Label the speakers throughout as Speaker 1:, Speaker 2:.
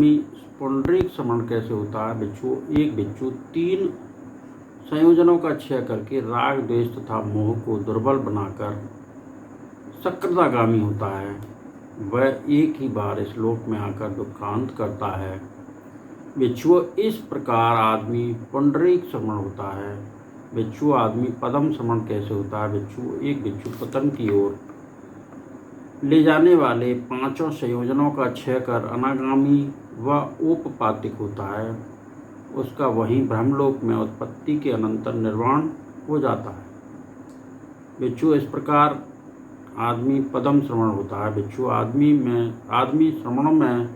Speaker 1: पुंडरीक श्रवण कैसे होता है? भिक्षु एक भिक्षु 3 संयोजनों का क्षय करके राग द्वेष तथा मोह को दुर्बल बनाकर सकृदागामी होता है। वह एक ही बार इस लोक में आकर दुखांत करता है। भिक्षु इस प्रकार आदमी पुंडरीक श्रवण होता है। भिक्षु आदमी पदम श्रवण कैसे होता है? भिक्षु एक भिक्षु पतन की ओर ले जाने वाले 5 संयोजनों का क्षय कर अनागामी व औपपातिक होता है। उसका वहीं ब्रह्मलोक में उत्पत्ति के अनंतर निर्वाण हो जाता है। भिक्षु इस प्रकार आदमी पदम श्रवण होता है। भिक्षु आदमी श्रवणों में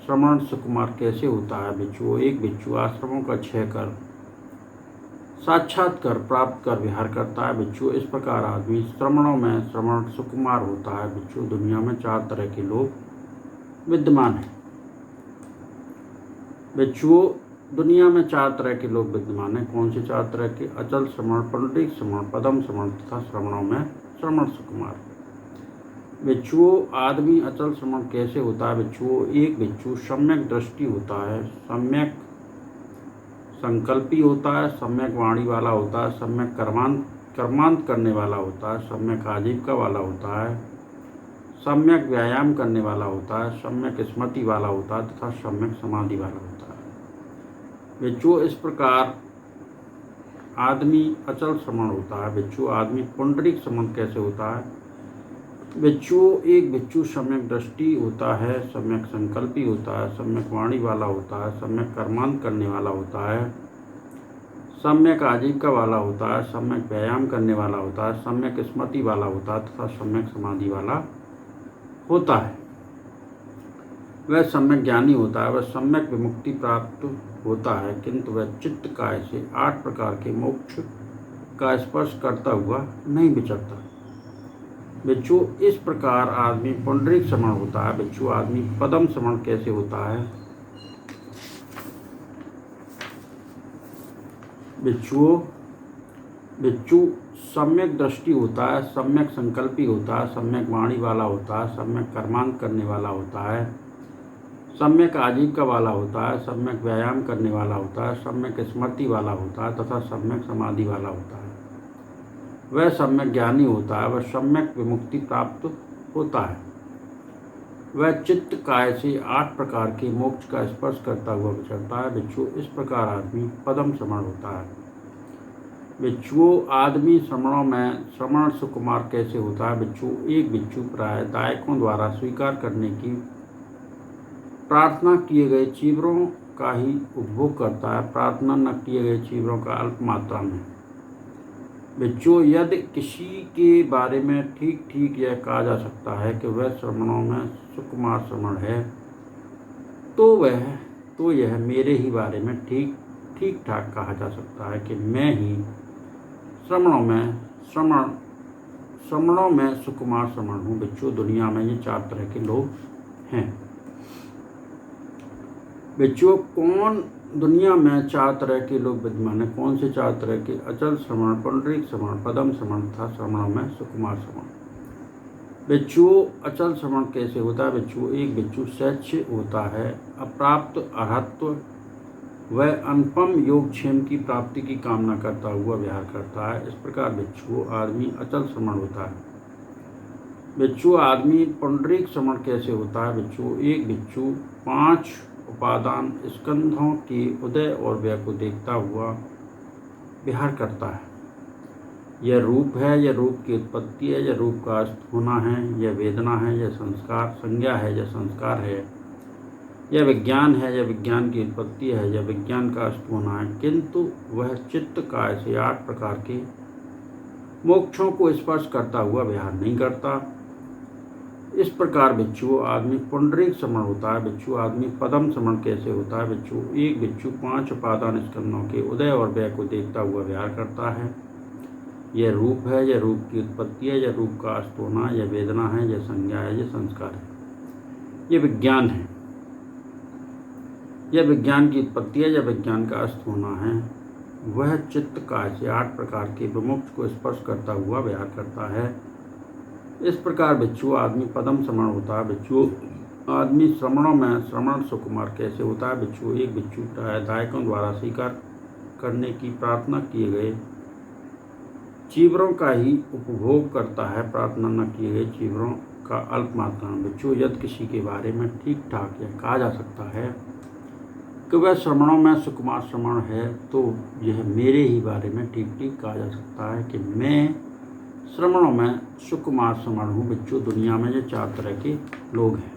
Speaker 1: श्रवण सुकुमार कैसे होता है? भिक्षु एक भिक्षु आश्रमों का क्षय कर साक्षात्कार प्राप्त कर विहार करता है। भिक्षु इस प्रकार आदमी श्रवणों में श्रवण सुकुमार होता है। भिक्षु दुनिया में 4 तरह के लोग विद्यमान हैं। भिक्षुओं दुनिया में 4 तरह के लोग विद्यमान हैं। कौन से 4 तरह के? अचल श्रवण, पुंडरीक श्रवण, पदम श्रवण तथा श्रवणों में श्रवण सुकुमार। भिक्षुओं आदमी अचल श्रवण कैसे होता है? भिक्षुओं एक भिक्षु सम्यक दृष्टि होता है, सम्यक संकल्पी होता है, सम्यक वाणी वाला होता है, सम्यक कर्मांत करने वाला होता है, सम्यक आजीविका वाला होता है, सम्यक व्यायाम करने वाला होता है, सम्यक स्मृति वाला होता है तथा सम्यक समाधि वाला होता है। भिक्षु इस प्रकार आदमी अचल श्रवण होता है। भिक्षु आदमी पुंडरीक श्रवण कैसे होता है? भिक्षु एक भिक्षु सम्यक दृष्टि होता है, सम्यक संकल्पी होता है, सम्यक वाणी वाला होता है, सम्यक कर्मांत करने वाला होता है, सम्यक आजीविका वाला होता है, सम्यक व्यायाम करने वाला होता है, सम्यक स्मृति वाला होता है तथा सम्यक समाधि वाला होता है। वह सम्यक ज्ञानी होता है। वह सम्यक विमुक्ति प्राप्त होता है, किंतु वह चित्त काय से 8 प्रकार के मोक्ष का स्पर्श करता हुआ नहीं विचरता। भिक्षु इस प्रकार आदमी पुंडरीक श्रवण होता है। भिक्षु आदमी पदम श्रवण कैसे होता है? भिक्षु सम्यक दृष्टि होता है, सम्यक संकल्पी होता है, सम्यक वाणी वाला होता है, सम्यक कर्मांत करने वाला होता है, सम्यक आजीविका वाला होता है, सम्यक व्यायाम करने वाला होता है, सम्यक स्मृति वाला होता है तथा सम्यक समाधि वाला होता है। वह सम्यक ज्ञानी होता है। वह सम्यक विमुक्ति प्राप्त होता है। वह चित्त काय से 8 प्रकार के मोक्ष का स्पर्श करता हुआ विचरता है। भिक्षु इस प्रकार आदमी पदम श्रवण होता है। भिक्षुओं आदमी श्रवणों में श्रवण सुकुमार कैसे होता है? भिक्षु एक भिक्षु प्राय दायकों द्वारा स्वीकार करने की प्रार्थना किए गए चीवरों का ही उपभोग करता है, प्रार्थना न किए गए चीवरों का अल्प मात्रा में। भिक्षु यदि किसी के बारे में ठीक ठीक यह कहा जा सकता है कि वह श्रवणों में सुकुमार श्रवण है, तो यह मेरे ही बारे में ठीक ठाक कहा जा सकता है कि मैं ही श्रवणों में सुकुमार श्रवण हूँ। भिक्षु दुनिया में ये 4 तरह के लोग हैं। भिक्षु कौन दुनिया में 4 तरह के लोग विद्यमान हैं? कौन से 4 तरह के? अचल श्रवण, पुंडरीक श्रवण, पदम श्रवण तथा श्रवणों में सुकुमार श्रवण। भिक्षु अचल श्रवण कैसे होता है? भिक्षु एक भिक्षु शैक्ष्य होता है, अप्राप्त अर्हत्व वह अनुपम योगक्षेम की प्राप्ति की कामना करता हुआ विहार करता है। इस प्रकार भिक्षु आदमी अचल श्रवण होता है। भिक्षु आदमी पुंडरीक श्रवण कैसे होता है? भिक्षु एक भिक्षु 5 उपादान स्कंधों के उदय और व्यय को देखता हुआ विहार करता है। यह रूप है, यह रूप की उत्पत्ति है, यह रूप का अस्त होना है, यह वेदना है, यह संस्कार संज्ञा है, यह संस्कार है, यह विज्ञान है, यह विज्ञान की उत्पत्ति है, यह विज्ञान का अस्त होना है, किंतु वह चित्त काय से 8 प्रकार के मोक्षों को स्पर्श करता हुआ विहार नहीं करता। इस प्रकार भिक्षु आदमी पुंडरीक श्रवण होता है। भिक्षु आदमी पदम श्रवण कैसे होता है? भिक्षु एक भिक्षु 5 उपादान स्कंधों के उदय और व्यय को देखता हुआ विहार करता है। यह रूप है, यह रूप की उत्पत्ति है, यह रूप का अस्त होना, यह वेदना है, यह संज्ञा है, यह संस्कार है, यह विज्ञान है, यह विज्ञान की उत्पत्ति है, यह विज्ञान का अस्त होना है। वह चित्त काय से 8 प्रकार के विमुक्त को स्पर्श करता हुआ विहार करता है। इस प्रकार भिक्षु आदमी पदम श्रवण होता है। भिक्षु आदमी श्रमणों में श्रमण सुकुमार कैसे होता है? बिच्छू एक बिच्छू दायकों द्वारा स्वीकार करने की प्रार्थना किए गए चीवरों का ही उपभोग करता है। प्रार्थना न किए गए चीवरों का अल्प मात्रा में बिच्छू यदि किसी के बारे में ठीक ठाक यह कहा जा सकता है कि वह श्रमणों में सुकुमार श्रमण है, तो यह मेरे ही बारे में ठीक ठीक कहा जा सकता है कि मैं श्रमणों में सुकुमार श्रमण हूँ। बिच्छू दुनिया में ये 4 तरह के लोग हैं।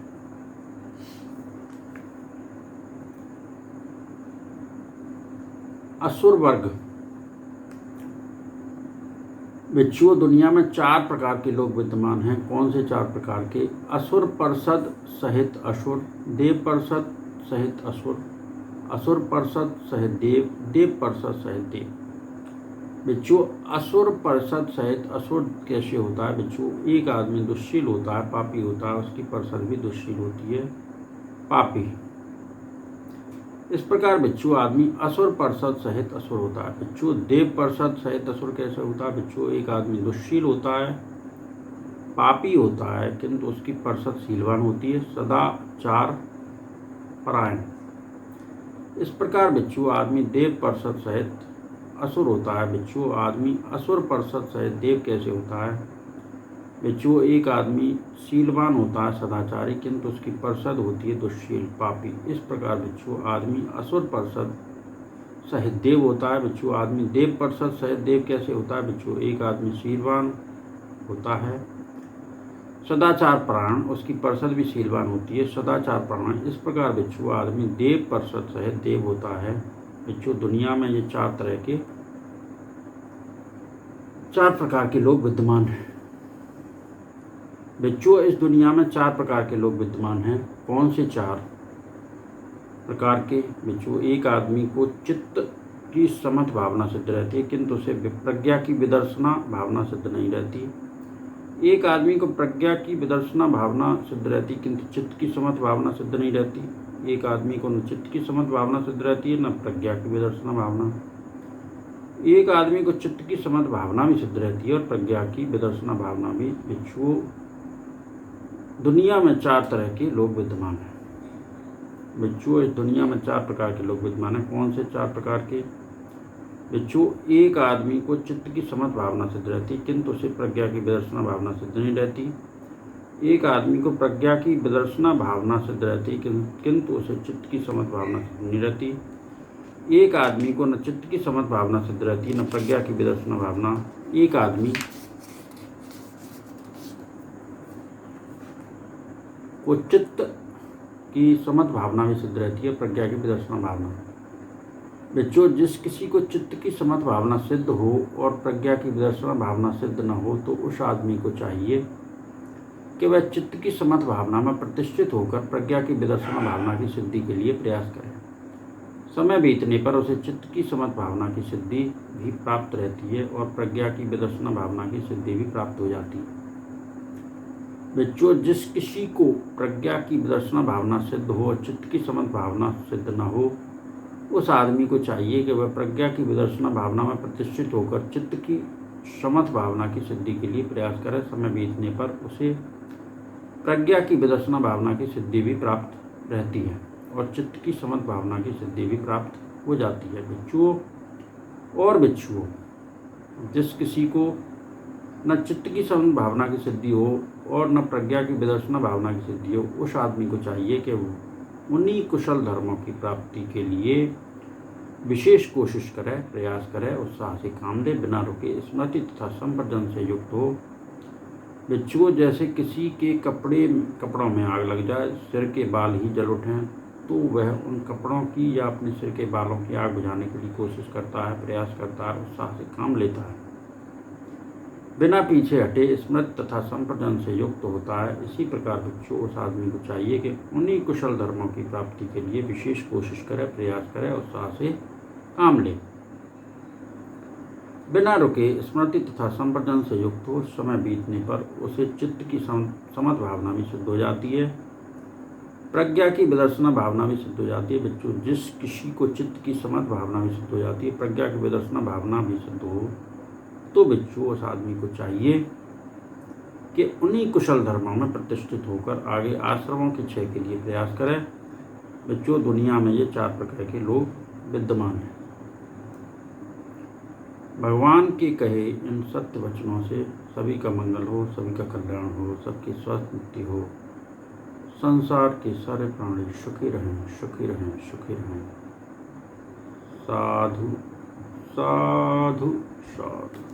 Speaker 1: असुर वर्ग। बिच्छू दुनिया में 4 प्रकार के लोग विद्यमान हैं। कौन से 4 प्रकार के? असुर परिषद सहित असुर, देव परिषद सहित असुर, असुर परिषद सहित देव, देव परिषद सहित देव। बिच्छू असुर परिषद सहित असुर कैसे होता है? बिच्छू एक आदमी दुष्शील होता है, पापी होता है, उसकी परिषद भी दुष्शील होती है, पापी। इस प्रकार बिच्छू आदमी असुर परिषद सहित असुर होता है। बिच्छू देव परिषद सहित असुर कैसे होता है? बिच्छू एक आदमी दुष्शील होता है, पापी होता है, किंतु उसकी परिषद शीलवान होती है, सदाचार परायण। इस प्रकार बिच्छू आदमी देव परिषद सहित असुर होता है। बिच्छू आदमी असुर परिषद सहित देव कैसे होता है? बिच्छू एक आदमी शीलवान होता है, सदाचारी, किंतु उसकी परिषद होती है दुष्शील, पापी। इस प्रकार बिच्छू आदमी असुर परिषद सहित देव होता है। बिच्छू आदमी देव परिषद सहित देव कैसे होता है? बिच्छू एक आदमी शीलवान होता है, सदाचार प्राण, उसकी परिषद भी शीलवान होती है, सदाचार प्राण। इस प्रकार बिच्छू आदमी देव परिषद सहित देव होता है। बिच्छू दुनिया में ये 4 प्रकार के लोग विद्यमान हैं। बिच्छू इस दुनिया में 4 प्रकार के लोग विद्यमान हैं। कौन से 4 प्रकार के? बिच्छू एक आदमी को चित्त की समत भावना सिद्ध रहती है, किंतु उसे प्रज्ञा की विदर्शना भावना सिद्ध नहीं रहती। एक आदमी को प्रज्ञा की विदर्शना भावना सिद्ध रहती, किंतु चित्त की समत भावना सिद्ध नहीं रहती। एक आदमी को न चित्त की समत भावना सिद्ध रहती है, न प्रज्ञा की विदर्शना भावना। एक आदमी को चित्त की समत भावना भी सिद्ध रहती है और प्रज्ञा की विदर्शना भावना भी। बिच्छू दुनिया में 4 तरह के लोग विद्यमान हैं। बिच्छू इस दुनिया में 4 प्रकार के लोग विद्यमान हैं। कौन से 4 प्रकार के? बिच्छू एक आदमी को चित्त की समत भावना सिद्ध रहती है, किंतु उसे प्रज्ञा की विदर्शना भावना सिद्ध नहीं रहती। एक आदमी को प्रज्ञा की विदर्शना भावना सिद्ध रहती है, किंतु उसे चित्त की समत भावना सिद्ध नहीं रहती। एक आदमी को न चित्त की समत भावना सिद्ध रहती है, न प्रज्ञा की विदर्शना भावना। एक आदमी को चित्त की समत भावना भी सिद्ध रहती है, प्रज्ञा की विदर्शना भावना। बिच्छू जिस किसी को चित्त की समत भावना सिद्ध हो और प्रज्ञा की विदर्शना भावना सिद्ध न हो, तो उस आदमी को चाहिए कि वह चित्त की समत भावना में प्रतिष्ठित होकर प्रज्ञा की विदर्शना भावना की सिद्धि के लिए प्रयास करे। समय बीतने पर उसे चित्त की समत भावना की सिद्धि भी प्राप्त रहती है और प्रज्ञा की विदर्शना भावना की सिद्धि भी प्राप्त हो जाती है। बिच्छू जिस किसी को प्रज्ञा की विदर्शना भावना सिद्ध हो और चित्त की समत भावना सिद्ध न हो, उस आदमी को चाहिए कि वह प्रज्ञा की विदर्शना भावना में प्रतिष्ठित होकर चित्त की समत भावना की सिद्धि के लिए प्रयास करे। समय बीतने पर उसे प्रज्ञा की विदर्शना भावना की सिद्धि भी प्राप्त रहती है और चित्त की समत भावना की सिद्धि भी प्राप्त हो जाती है। बिच्छुओं जिस किसी को न चित्त की समत भावना की सिद्धि हो और न प्रज्ञा की विदर्शना भावना की सिद्धि हो, उस आदमी को चाहिए कि उन्हीं कुशल धर्मों की प्राप्ति के लिए विशेष कोशिश करे, प्रयास करे, उत्साह से काम ले, बिना रुके स्मृति तथा संप्रजन से युक्त हो। बिच्छुओं जैसे किसी के कपड़ों में आग लग जाए, सिर के बाल ही जल उठें, तो वह उन कपड़ों की या अपने सिर के बालों की आग बुझाने के लिए कोशिश करता है, प्रयास करता है, उत्साह से काम लेता है, बिना पीछे हटे स्मृति तथा संप्रजन से युक्त होता है। इसी प्रकार बिच्छू उस आदमी को चाहिए कि उन्हीं कुशल धर्मों की प्राप्ति के लिए विशेष कोशिश करे, प्रयास करे, उत्साह से काम ले, बिना रुके स्मृति तथा संप्रजन से युक्त हो। समय बीतने पर उसे चित्त की समत भावना भी सिद्ध हो जाती है, प्रज्ञा की विदर्शना भावना भी सिद्ध हो जाती है। बिच्छू जिस किसी को चित्त की समत भावना भी सिद्ध हो जाती है, प्रज्ञा की विदर्शना भावना भी सिद्ध हो, तो बिच्छू उस आदमी को चाहिए कि उन्हीं कुशल धर्मों में प्रतिष्ठित होकर आगे आश्रमों के क्षय के लिए प्रयास करें। बच्चों, दुनिया में ये 4 प्रकार के लोग विद्यमान हैं। भगवान के कहे इन सत्य वचनों से सभी का मंगल हो, सभी का कल्याण हो, सबकी स्वस्थ मुक्ति हो, संसार के सारे प्राणी सुखी रहें, सुखी रहें, सुखी रहें। साधु साधु साधु।